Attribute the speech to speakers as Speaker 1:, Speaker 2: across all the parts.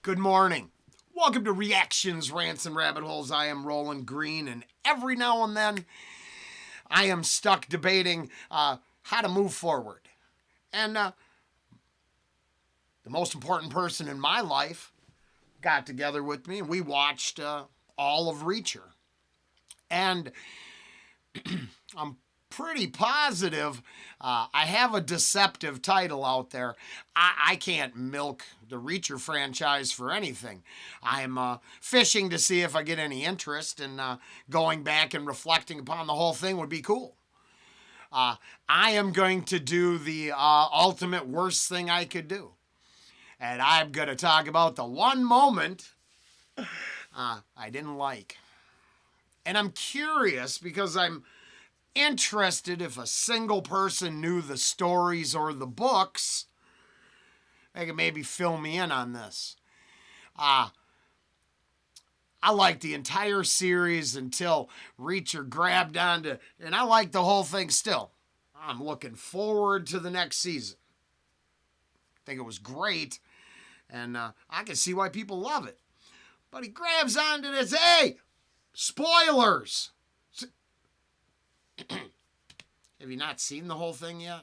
Speaker 1: Good morning. Welcome to Reactions, Rants, and Rabbit Holes. I am Rollen Green, and every now and then I am stuck debating how to move forward. And the most important person in my life got together with me, and we watched all of Reacher. And I'm pretty positive I have a deceptive title out there. I can't milk the Reacher franchise for anything. I'm fishing to see if I get any interest, and going back and reflecting upon the whole thing would be cool. I am going to do the ultimate worst thing I could do. And I'm going to talk about the one moment I didn't like. And I'm curious because I'm interested if a single person knew the stories or the books. They could maybe fill me in on this. I liked the entire series until Reacher grabbed onto, and I like the whole thing still. I'm looking forward to the next season. I think it was great, and I can see why people love it. But he grabs onto this, hey, spoilers! Have you not seen the whole thing yet?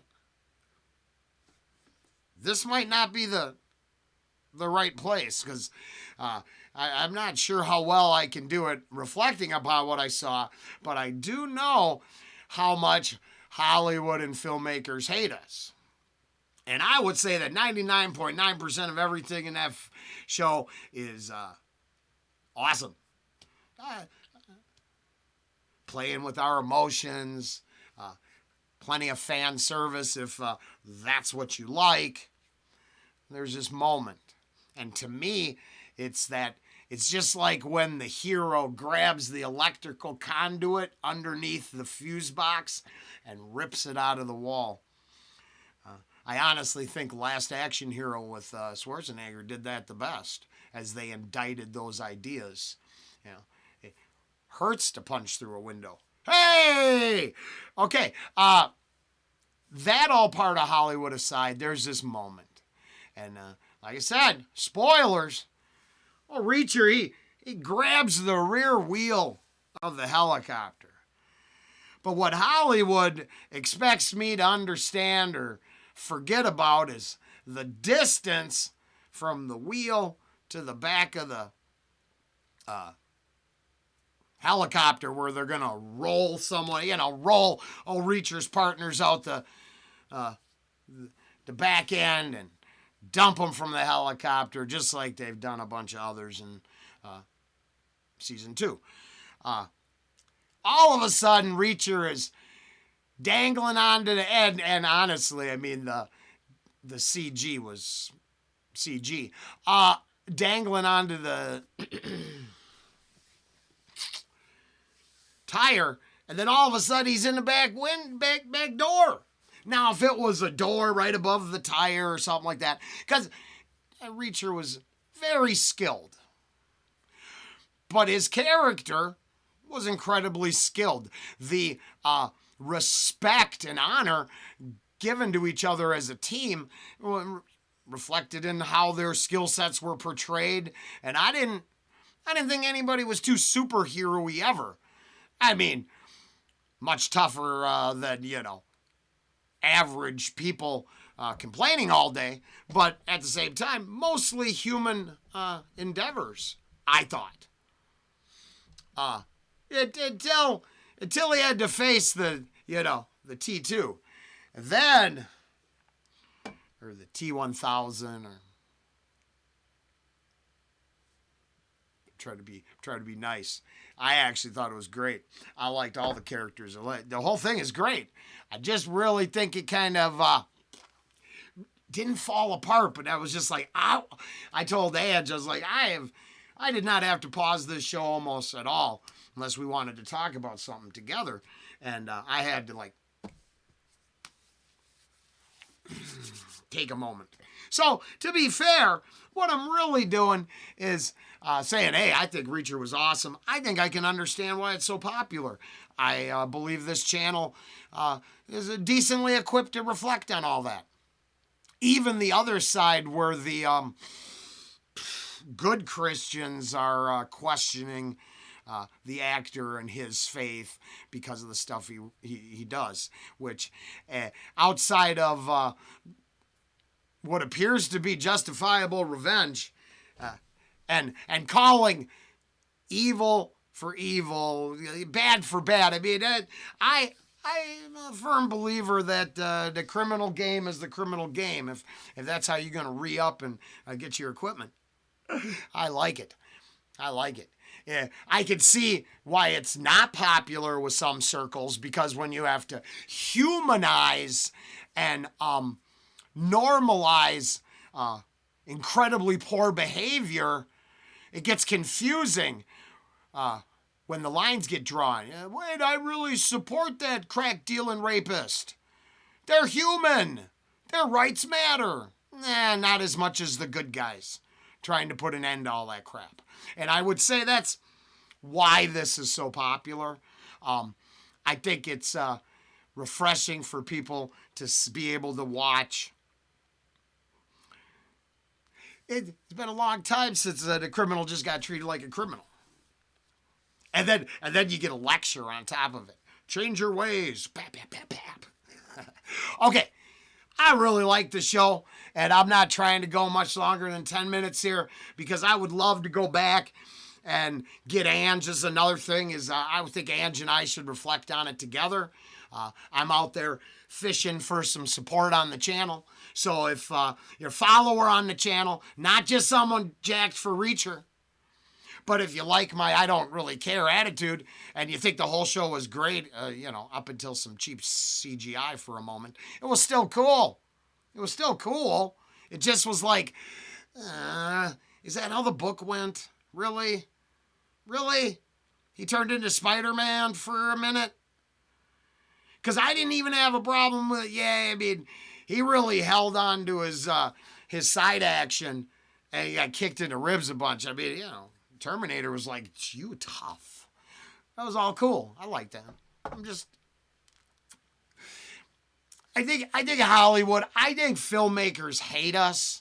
Speaker 1: This might not be the right place, because I'm not sure how well I can do it reflecting upon what I saw, but I do know how much Hollywood and filmmakers hate us. And I would say that 99.9% of everything in that show is awesome. Playing with our emotions, plenty of fan service if that's what you like. There's this moment. And to me, it's just like when the hero grabs the electrical conduit underneath the fuse box and rips it out of the wall. I honestly think Last Action Hero with Schwarzenegger did that the best, as they indicted those ideas. You know, it hurts to punch through a window. Hey! Okay, that all part of Hollywood aside, there's this moment. And like I said, spoilers. Well, Reacher, he grabs the rear wheel of the helicopter. But what Hollywood expects me to understand or forget about is the distance from the wheel to the back of the helicopter, where they're going to roll someone, roll Reacher's partners out the back end and dump them from the helicopter, just like they've done a bunch of others in season 2. All of a sudden, Reacher is dangling onto the end, and honestly, I mean, the CG was CG. Dangling onto the tire, and then all of a sudden he's in the back door. Now, if it was a door right above the tire or something like that, because Reacher was very skilled, but his character was incredibly skilled. The respect and honor given to each other as a team reflected in how their skill sets were portrayed, and I didn't think anybody was too superhero-y ever. I mean, much tougher than, average people complaining all day, but at the same time, mostly human endeavors, I thought. Until he had to face the T2. And then, or the T1000, or try to be nice. I actually thought it was great. I liked all the characters. The whole thing is great. I just really think it kind of didn't fall apart, but I was just like, ow. I told Edge, I was like, I did not have to pause this show almost at all, unless we wanted to talk about something together, and I had to take a moment. So, to be fair, what I'm really doing is saying, hey, I think Reacher was awesome. I think I can understand why it's so popular. I believe this channel is decently equipped to reflect on all that. Even the other side, where the good Christians are questioning the actor and his faith because of the stuff he does, which outside of what appears to be justifiable revenge and calling evil for evil, bad for bad. I mean, I'm a firm believer that the criminal game is the criminal game. If that's how you're going to re-up and get your equipment, I like it. I like it. Yeah, I could see why it's not popular with some circles, because when you have to humanize and normalize incredibly poor behavior, it gets confusing when the lines get drawn. Wait, I really support that crack dealing rapist. They're human. Their rights matter. Not as much as the good guys trying to put an end to all that crap. And I would say that's why this is so popular. I think it's refreshing for people to be able to watch. It's been a long time since the criminal just got treated like a criminal. And then you get a lecture on top of it. Change your ways. Bap, bap, bap, bap. Okay, I really like the show, and I'm not trying to go much longer than 10 minutes here, because I would love to go back and get Ange. Is another thing is I would think Ange and I should reflect on it together. I'm out there fishing for some support on the channel. So if you're a follower on the channel, not just someone jacked for Reacher, but if you like my I don't really care attitude and you think the whole show was great, up until some cheap CGI for a moment, it was still cool. It was still cool. It just was like, is that how the book went? Really? Really? He turned into Spider-Man for a minute? Because I didn't even have a problem with it. Yeah, I mean, he really held on to his side action, and he got kicked in the ribs a bunch. I mean, Terminator was like, you tough. That was all cool. I like that. I think Hollywood, I think filmmakers hate us.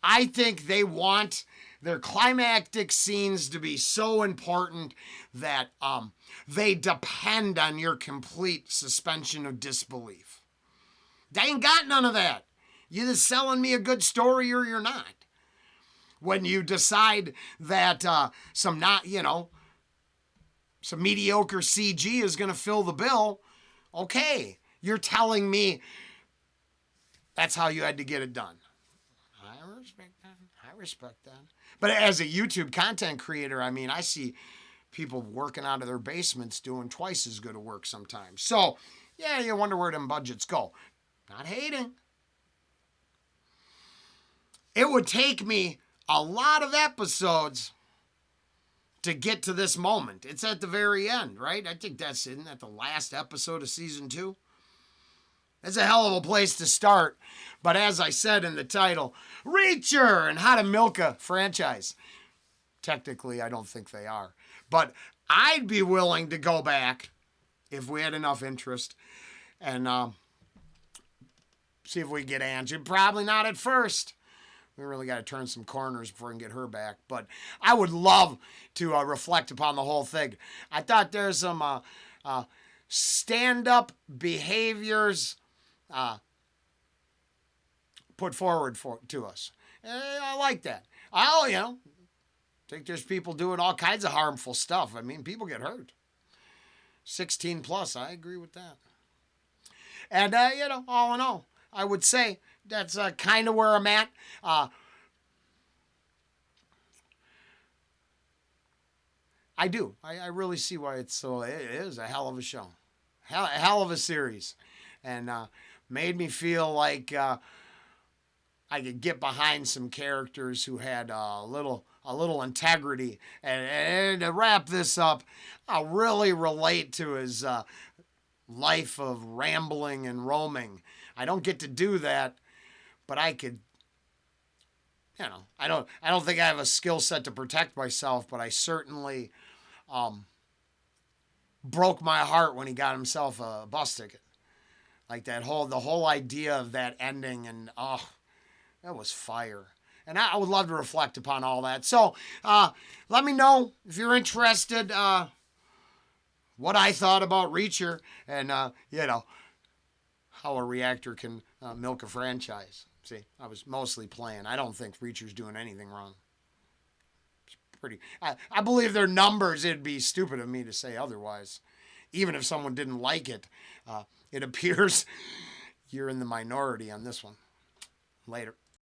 Speaker 1: I think they want their climactic scenes to be so important that they depend on your complete suspension of disbelief. They ain't got none of that. You're just selling me a good story or you're not. When you decide that some mediocre CG is going to fill the bill, okay, you're telling me that's how you had to get it done. I respect that. But as a YouTube content creator, I mean, I see people working out of their basements doing twice as good a work sometimes. So, yeah, you wonder where them budgets go. Not hating. It would take me a lot of episodes to get to this moment. It's at the very end, right? I think isn't that the last episode of season 2? That's a hell of a place to start. But as I said in the title, Reacher and how to milk a franchise. Technically, I don't think they are. But I'd be willing to go back if we had enough interest and see if we get Angie. Probably not at first. We really got to turn some corners before we can get her back. But I would love to reflect upon the whole thing. I thought there's some stand-up behaviors put forward to us. I like that. Think there's people doing all kinds of harmful stuff. I mean, people get hurt. 16 plus, I agree with that. And, all in all, I would say that's kind of where I'm at. I do. I really see why it is a hell of a show. Hell of a series. And made me feel like I could get behind some characters who had a little integrity. And to wrap this up, I'll really relate to his life of rambling and roaming. I don't get to do that, but I could, I don't think I have a skill set to protect myself, but I certainly broke my heart when he got himself a bus ticket. Like the whole idea of that ending, and that was fire. And I would love to reflect upon all that. So let me know if you're interested what I thought about Reacher and, how a reactor can milk a franchise. See, I was mostly playing. I don't think Reacher's doing anything wrong. I believe their numbers. It'd be stupid of me to say otherwise. Even if someone didn't like it, it appears you're in the minority on this one. Later.